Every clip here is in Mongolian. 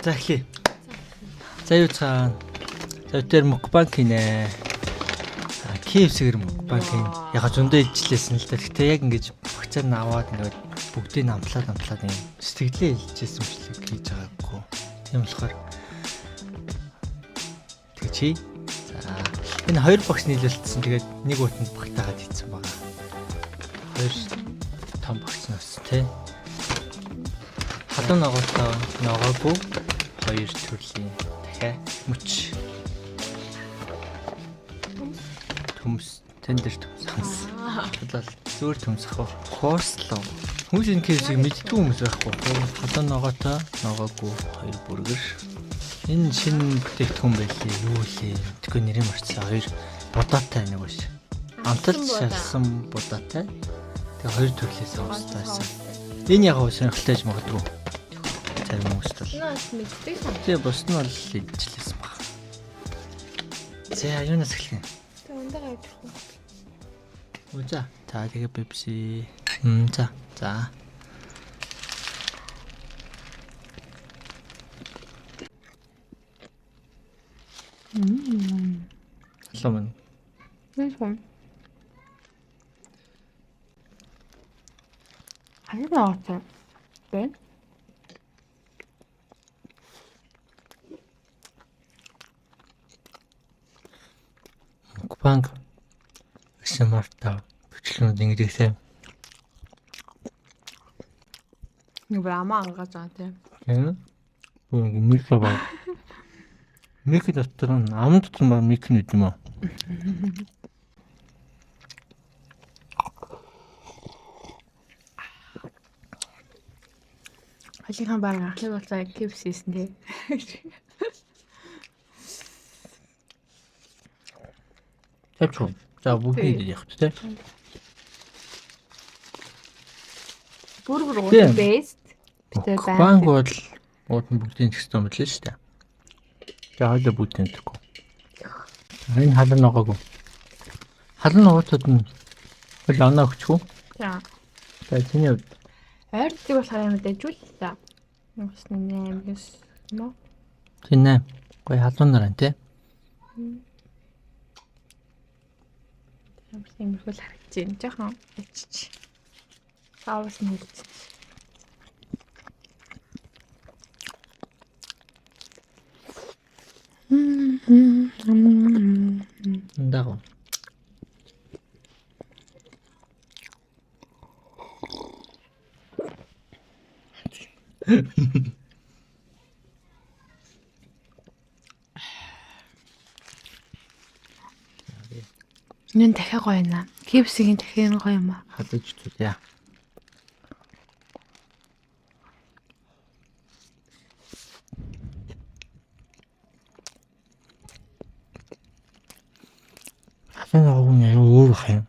За эхлэе. За юу цаана. За өдөр мукбанк хийнэ. KFC-гэр мукбанк хийн. Яг зөндөө ижлээсэн л да. Гэтэ яг ингэж багцаар нь аваад ингээд бүгдийг намтлаад юм сэтгэлээ илжсэн юм шиг хийж байгаагүй. Тийм болохоор тэг чи. За энэ хоёр багш нийлүүлсэн. Тэгээд нэг утанд багтаагаад хийсэн байгаа. Хоёр том багш нас тий. Халуун ногоотой ногоогүй хоёр төрлийн дахиад мөч. Төмс тендер төмс. Тэгэл зөөр төмс ах. Кослоо. Хүмүүс энэ кейсийг мэддэг хүмүүс байхгүй. Халуун ногоотой ногоогүй хоёр бүргэр. Энэ шинэ бүтээгдэхүүн байлээ. Юу лээ? Тэгэхгүй нэрийн марцсан хоёр будаатай нэг биш. Амталж шалсан будаатай. Тэгээ хоёр төрлөөс авсан. Энэ яг сонирхолтой ч магадгүй. Зарим хүмүүст бол. Тэгээ бос нь бол идчихлээсэн баг. За юунаас эхлэх юм? Ундагаа явуулах. За тэгээ Pepsi. За. Салман. Нэшгүй. Ханаа тэ. Мукбанк SMR-та бичлэгүүд ингэдэгтэй. Нэг брамаа ангаж байгаа тийм. Мик ба. Мик дотор нь ам дотор нь мик нь үт юм аа. Хажихаан баг ахлыг болцоо KFC-сэн тий. Тэвчүү. За бүгд явах тий. Бургер уу бест. Банк бол бүгдийн текстом билээ шүү дээ. За хоёул бүгдийн тэгэхгүй. Энэ халуун ногоогүй. Халуун ногоотод нь хөл оноо өгчихв. За. За чиний хувьд ойртыг болохоор юм дэжүүл та. Нүгс 8-9 нөө. тийм 8. Гой халуун нар энэ тий. Тийм их л харагдаж байна. Жохон ичч. Аавс нь хэлж. Ндаго. Нэн дахиад гоё наа. KFC-ийн дахиад гоё юм аа. Хадаж зүт яа. Ахын өөр бах юм.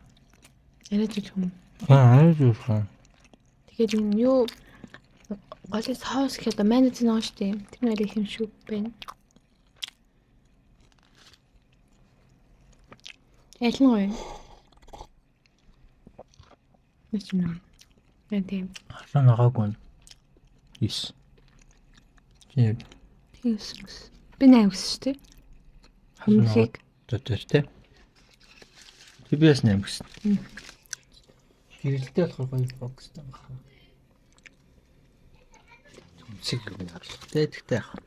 Яриад л юм. Арайд юу хан. Тэгээд энэ юу голын соус гэхэд майонез нөө штэ. Тэр нэр их юм шүү байна. Ялан гоё. Нэч юм. Тийм. Халуун ногоогүй. 9. Тийм. Тиймс. Би 8 гэсэн штэ. Хамхиг. Дотор тий. TBS 8 гэсэн. Гэрэлтэй болохоор гоё бокстай байна. Төмсөг юм харуулах. Тэгтээ яах вэ?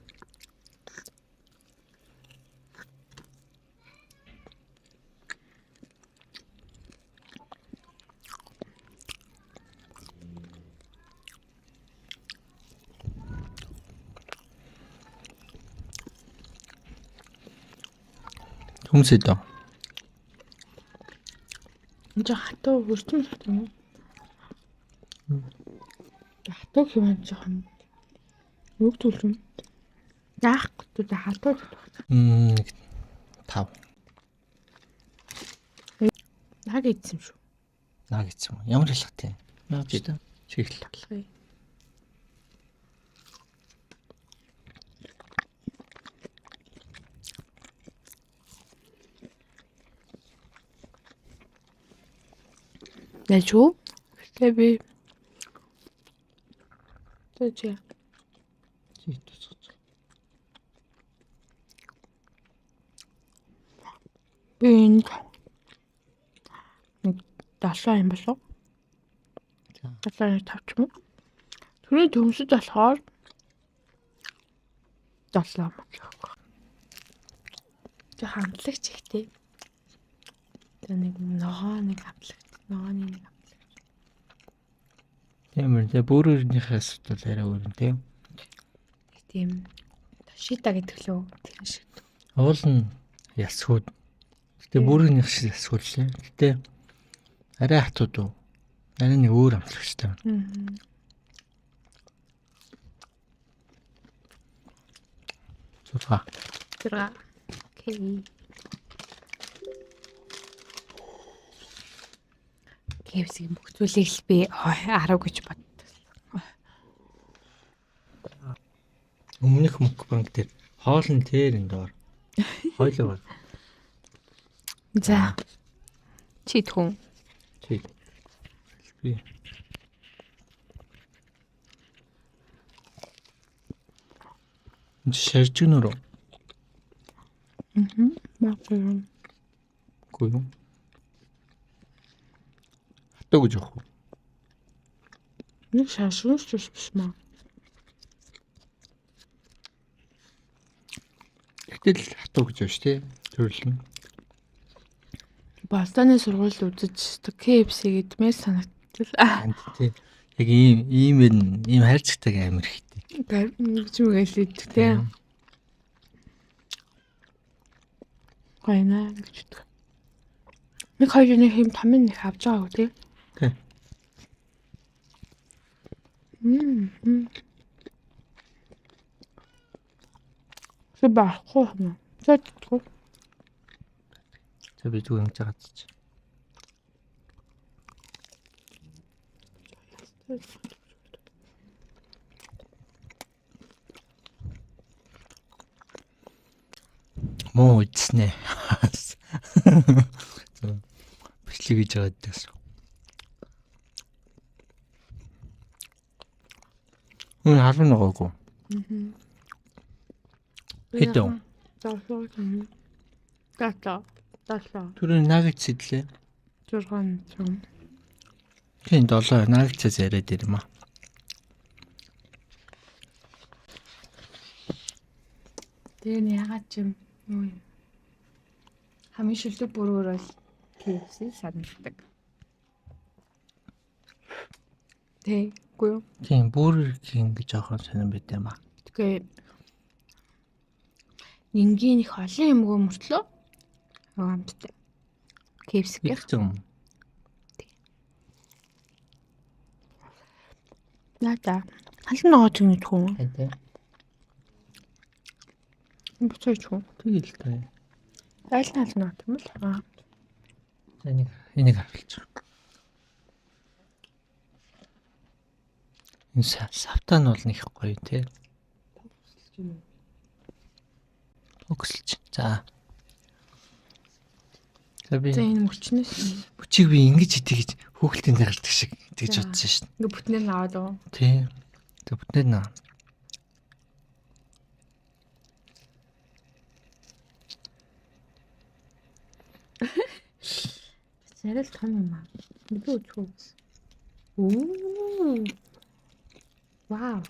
Төмсөд. Энд хатуу хөрчмөл юм. Хатуу юм жоохон. Юу төлөв? Яах гэдэг хатуу. 5. Наг ийдсэн шүү. Наа гэсэн юм. Ямар хэлхтэй? Наа ч та чиглэл. Najoo. Tabii. Tabii. Чи тусгаж. Би энд нэг 7 юм болов. За. 7-5 ч юм уу. Түрүү төмсөд болохоор 7 мөн. Тэг хамтлагч ихтэй. Тэг нэг ногооны хамтлагч. Ногооны нэг хамтлагч. Тийм үү. Бүрийнхээ асуудал арай өөр юм тийм. Тийм. Ташита гэдэг лөө. Тийм шиг. Уул нь ясгууд. Гэтэ бүрийнх шиг ясгууд шээ. Гэтэ арай хатууд уу. Арай нэг өөр амтлагчтай. Зурга. Окей. Кевсгийн бүх зүйлийг л би 10 гэж боддог. Өмнөх мөнгөбанк дээр хоолн тэр энэ доор. Хойлоо. За. Чи түн. Чи. Би. Шарж гэнэ үү? Баггүй. Үгүй юу? Хатуу гэж яах вэ? Нэг шашгүйс биш маа. Гэтэл хатуу гэж байна шүү дээ. Төрөл нь. Балтаны сургуульд үзэж KFC гэдмээр санагдтал. Тийм. Яг ийм хайрцагтайг амир ихтэй. Гэж үгээл идэгтэй. Гайна гэж ütгэ. Нэг хоёр нэг юм тамин нэг авч байгаа үү тий? Тий. Баахгүй юм. Зэтгүү. За би зүгээр ингэж байгаа ч. Муу үзнэ. Бичлэг гэж байгаа дэс. Харин ногоогүй. Хэдэн? Тасаа. Түрүү нагж сэдлээ. 600. Тийм 7 нагчаас яриад ирмэ. Тэгээ ягаад ч юм юу юм. Хамгийн шилдэг бүрөөр бол KFC санагддаг. Тэггүй юу? Тийм бүр ингэж жоохон сонирн байт юм аа. Тэгээ энгийн их олон юмгүй мөртлөө амттай. KFC гэх юм. Нада. Халин ногоо ч хүн. Хэвээ. Буцаач хүн. Тэгэл таа. Айлнал нот юм л. За энийг харуулж байгаа. Энэ савтаа нь бол нэг гоё тий. Төгсөлч. За. За энэ мөчнөөс бүчиг би ингэж идэх гэж хөөхөлтөнд гардаг шиг тэгж бодсон шин. ингээ бүтнээр нь аваад уу. Тий. Тэг бүтнээр наа. Зарил том юм аа. Би үчгүй. Оо. Вау.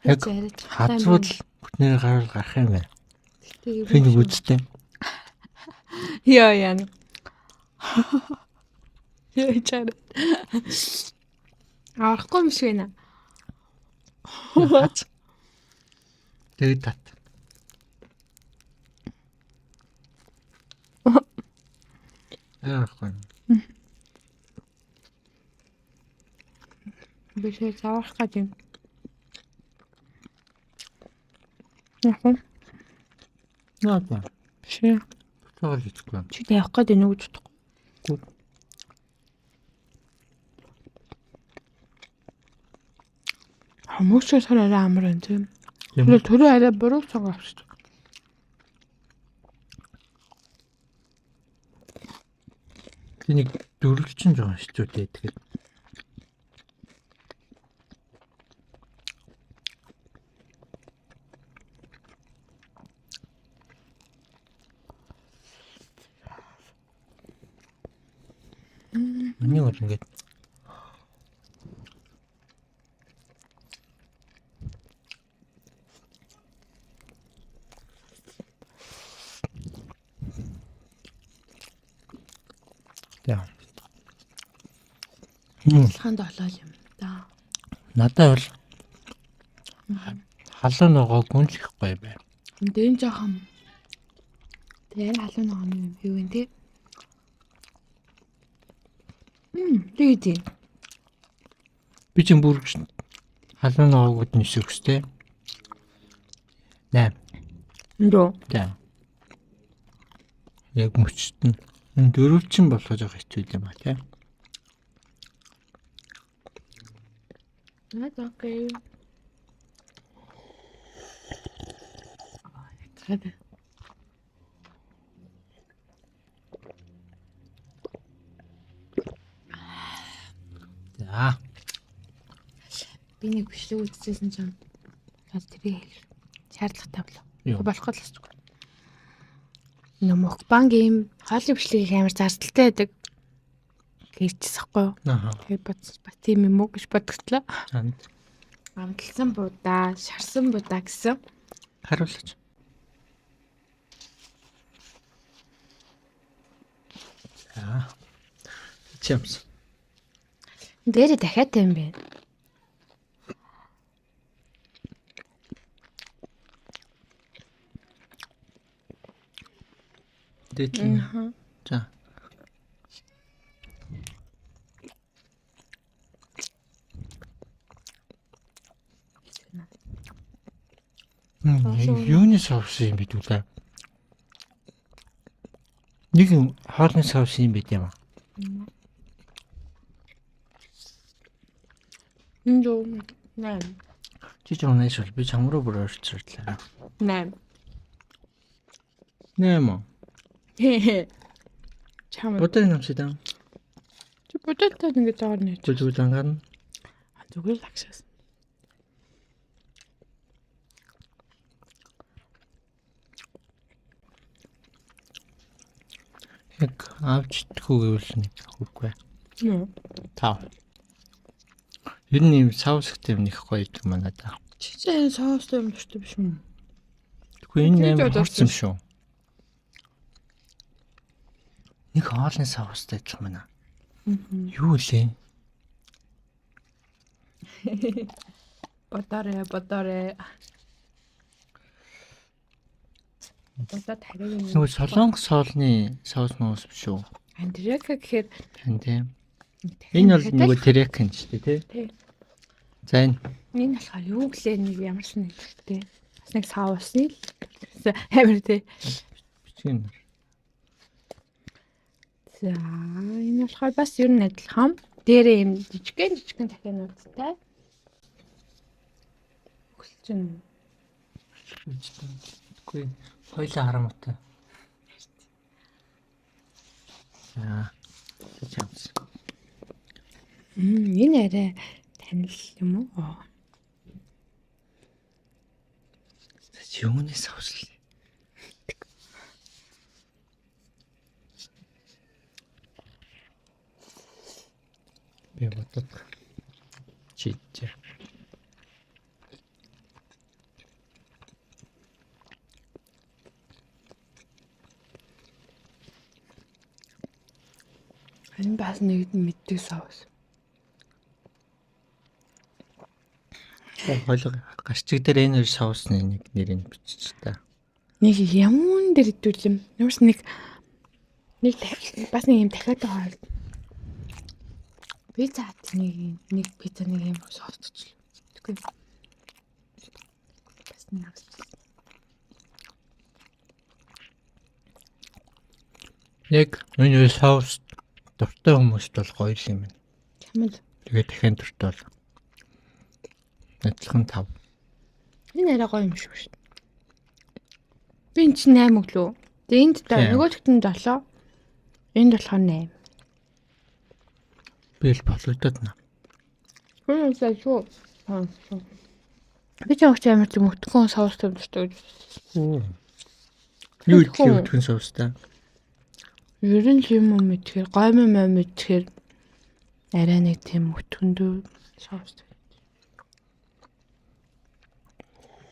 Яг хацвал бүтнээр гарах юм байна. Тэгээ Финик үзтээ. яа. Яа чад. Арахгүй юм шиг байна. Тэгээд тат. Арахгүй. Бишээ заах гэж юм. Яг нь Наа. бишээ. Цогол хийхгүй. Чи явах гээд байна уу гэж бодохгүй. Гүр. Хамууч сар арай амар энэ тийм. Төрөө арай буруу цаг авчих. Тэнийг дөрвөлчин жоохон хэцүүтэй тэгээд. Миний бол ингээд яа. Ханд олоо юм да. Надад бол халуун ногоо гүнлэх гоё бай. Дэн жоохон. Тэр халуун ногооны юу вэ те? Тэгээд Би ч бүр халуун ногоогод нисэхстэй. 8. Эндөө. За. Яг мөчт нь дөрөвчин болгож байгаа хэцүү юм ба тий. That's okay. Гад. За. Би нэг бичлэг үзчихсэн чинь над тэрийг шаардлагатай болов. Юу? Болох л асуух. Мукбанг юм хоолны бичлэгийг амар зардалтай байдаг. Гэрчсэхгүй юу? Аа. Тэгээд бас тийм юм уу гэж бодготлоо. Анд. Амталсан будаа, шарсан будаа гэсэн. Харуулж. За. Чимс. Дээрээ дахиад юм бэ. Дэчин. За. Юуны соус юм бэ дүүлээ? Нэг хоолны соус юм бэ тийм аа. Эндөө 8. Чи ч унаж бол би чам руу бүр орчихлаа. 8. 8. Чам. Бодоо юм чи даа. Чи бодолтой ингэ доор нэ. Зүг ангаан. Зүгээр л агшаас. Яг авч идэх үү гэвэл нэг хүрхгүй. Юу? Тав. Ер нь юм саус гэдэг юм их гоё юм байна да. Чи соустой юм дуртай биш үү? Тэгэхгүй энэ Тэр амар ч хурц юм шүү. Нэг хоолны саустай адилхан байна. Юу лээ? Бодорой. Бодоо тариг юм. Нөгөө солонгос соолны саус моос биш үү? Андрека гэхээр Хан тийм. Энэ бол нөгөө терек юм ч тий. Тий. За энэ Энэ болохоор юу гэлээ нэг ямарсан нэг хэрэгтэй. Бас нэг саусны л амар тий. бичгэн. За энэ болохоор бас ер нь адилхан. Дээрээ юм жижигхэн дахиануудтай. Өглөж нь. Тэгэхгүй хоёлаа харамтай. За. Чамс. Энэ арай танил юм уу? Юуны саус л. Би бодод. Чичээ. Энэ бас нэг мэддэг саус. Хойлоо гарчиг дээр энэ хоёр саусны нэг нэрийг бичиж та. Нэг ямун дээр идүүлэм. Ямарс нэг бас нэг юм дахиад байгаа. Пицца нэг пицца нэг юм соусчлаа. Тэгэхгүй. Бас нэг авч. Яг энэ саус дуртай хүмүүст бол гоё юм байна. Чамд. Тэгээд дахин дуртай бол. Адилхан 5. Энэ арай гоё юм шиг шүү. Би энэ чинь 8 өглөө. Тэгээ энд нөгөөдөгт нь 7. Энд болохоор 8. Би л болгодод наа. Хөөсөө шүү. Би ч огч амар тийм өтгөн соустай дуртай гэж. Юу их өтгөн соустай. Ерөн юм мэдхээр гоймоо мэдхээр арай нэг тийм өтгөндөө соус.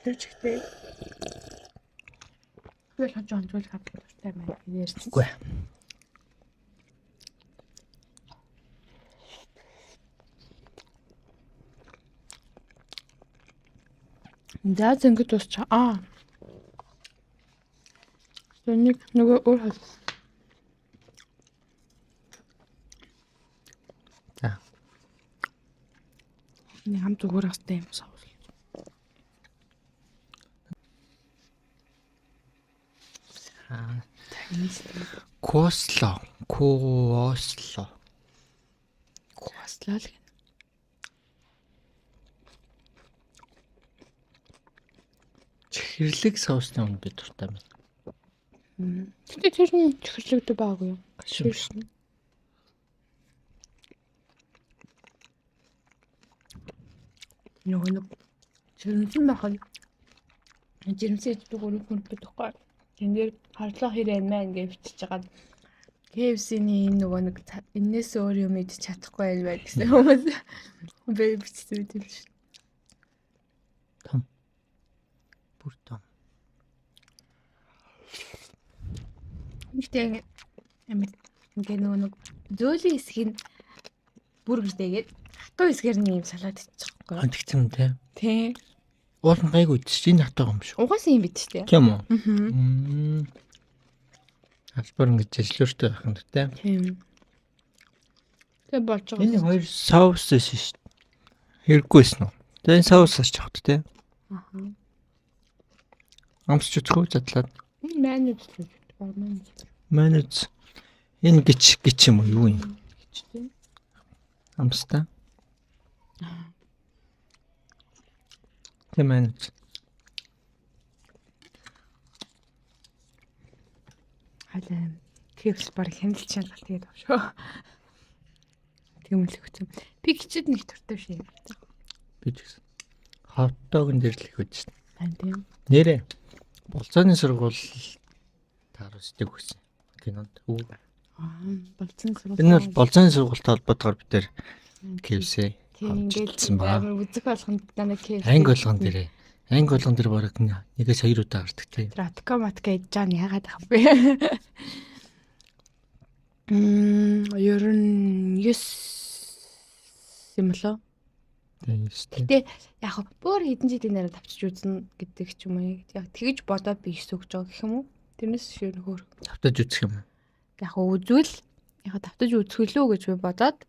Тэр чихтэй. Тэгэл хаж онцгой хавтартай маяг ярьсан. Үгүй. За зөнгөд дуусчаа. Тэнийг нөгөө өөр хол. За. Нэг хам зүгээр хастай юм соус. Косло. Косло л гэнэ. Чихэрлэг соусны өмнө би дуртай байна. Гэтэ тэр нь чихэрлэгтэй байгаагүй юу? Шимшин. Нөгөө нэг жирэмсэн байхад жирэмсэн иддэг өөр хүн байхгүй. Тэн дээр харлаа хэрэг маань гэж бичиж байгаа. KFC-ний энэ нөгөө нэг энэс өөр юм идэж чадахгүй байл гэсэн хүмүүс бэ бичсэн үү шүү. Том. Бүр том. Гэтэ ингээ нөгөө нэг зөөлөн хэсгийг бүргэрдээгээд хатуу хэсгээр нь юм салаад идчих байхгүй. Тэгтэн тий. Тий. Уул нь гайгүй идэж энэ хатаа юм шүү. Угаасан юм бит штэ. Тийм үү? Аа. Албар ингэж ажиллууртай байх юм тий. Тийм. Тэг болж байгаа. Энэ хоёр соус шүү. Хэрэггүйсэн үү? Тэгээ энэ соусаас ч авт тий. Аа. Амсч үзэх үү задлаад. Энэ манайд л байна. Манайд энэ гिच юм уу юу юм? Гिचтэй. Амстаа. Тэмэнч. Халаа кепс баг хяналж чанал тэгээд авшоо. Тэгмэл өгсөн. Би гिचэд нэг туртай биш юм. Би ч гэсэн. Хавтааг дээр л их үз шин. Ань тийм. Нэрэ. Болцооны сургууль таарсдаг гэсэн. Кинонд. Болцсон сургууль. Энэ бол болцооны сургуультай холбоотойгоор бид тэр KFC тийм авчихсан ба. ингээл үзэх болгонд дана кепс. Анги болгон дээрээ. Анги болгон дээр бараг нэгээс хоёр удаа гардаг тийм. Ратка матка ээж жаа яагаад ах вэ? Ер нь 9 юм лөө. Тийм шүү. Гэтэ яг хөө бүр хэдэн жилийн дараа тавчиж үзнэ гэдэг ч юм уу. Яг тэгэж бодоод би 9 өгч байгаа гэх юм уу? Тэрнээс шир хөөр. Тавтаж үзэх юм. Яг хөө үзвэл яг тавтаж үзхэлөө гэж би бодоод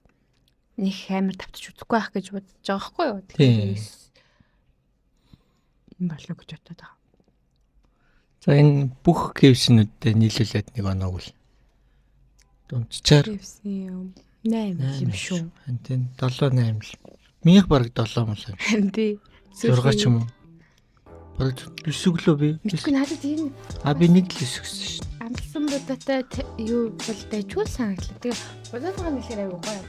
нэг амар тавтаж үзэхгүй байх гэж бодож байгаа байхгүй юу? Тэгэхээр юм болоо гэж бодоод байгаа. За энэ бүх KFC-нүүдтэй нийлүүлээд нэг оноо үл. Дунджаар KFC 8 юм шүү. тийм 7 8 л. Минийх бараг 7 мөн л. Хэнди. 6 ч юм уу. Бараг 9 өглөө би. Мэдгүй надад энэ Би нэг л 9 өгсөн шин. амтсан будаатай юу бол дайчгүй санагдлаа. Тэгээ будаад байгаа нэлээр аягүй гоё.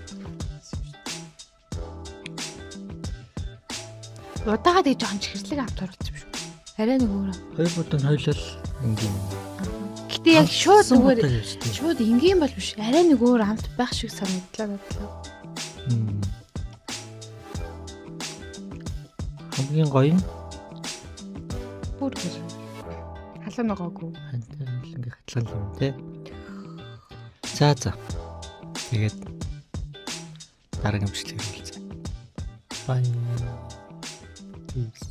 Удаага тэг жоохон чихэрлэг авт оролцсон шүү. Арай нэг өөр. Хоёр будаа хойлол ингийн. Гэтэ яг шууд зүгээр шүү. шууд энгийн бол биш. Арай нэг өөр амт байх шиг санагдлаа бодлоо. Хамгийн гоё нь Бүр халуун ногоогүй. ингээ хатлал юм те. За. Тэгээд дараагийн бичлэгээр уулзъя. Bye. Peace.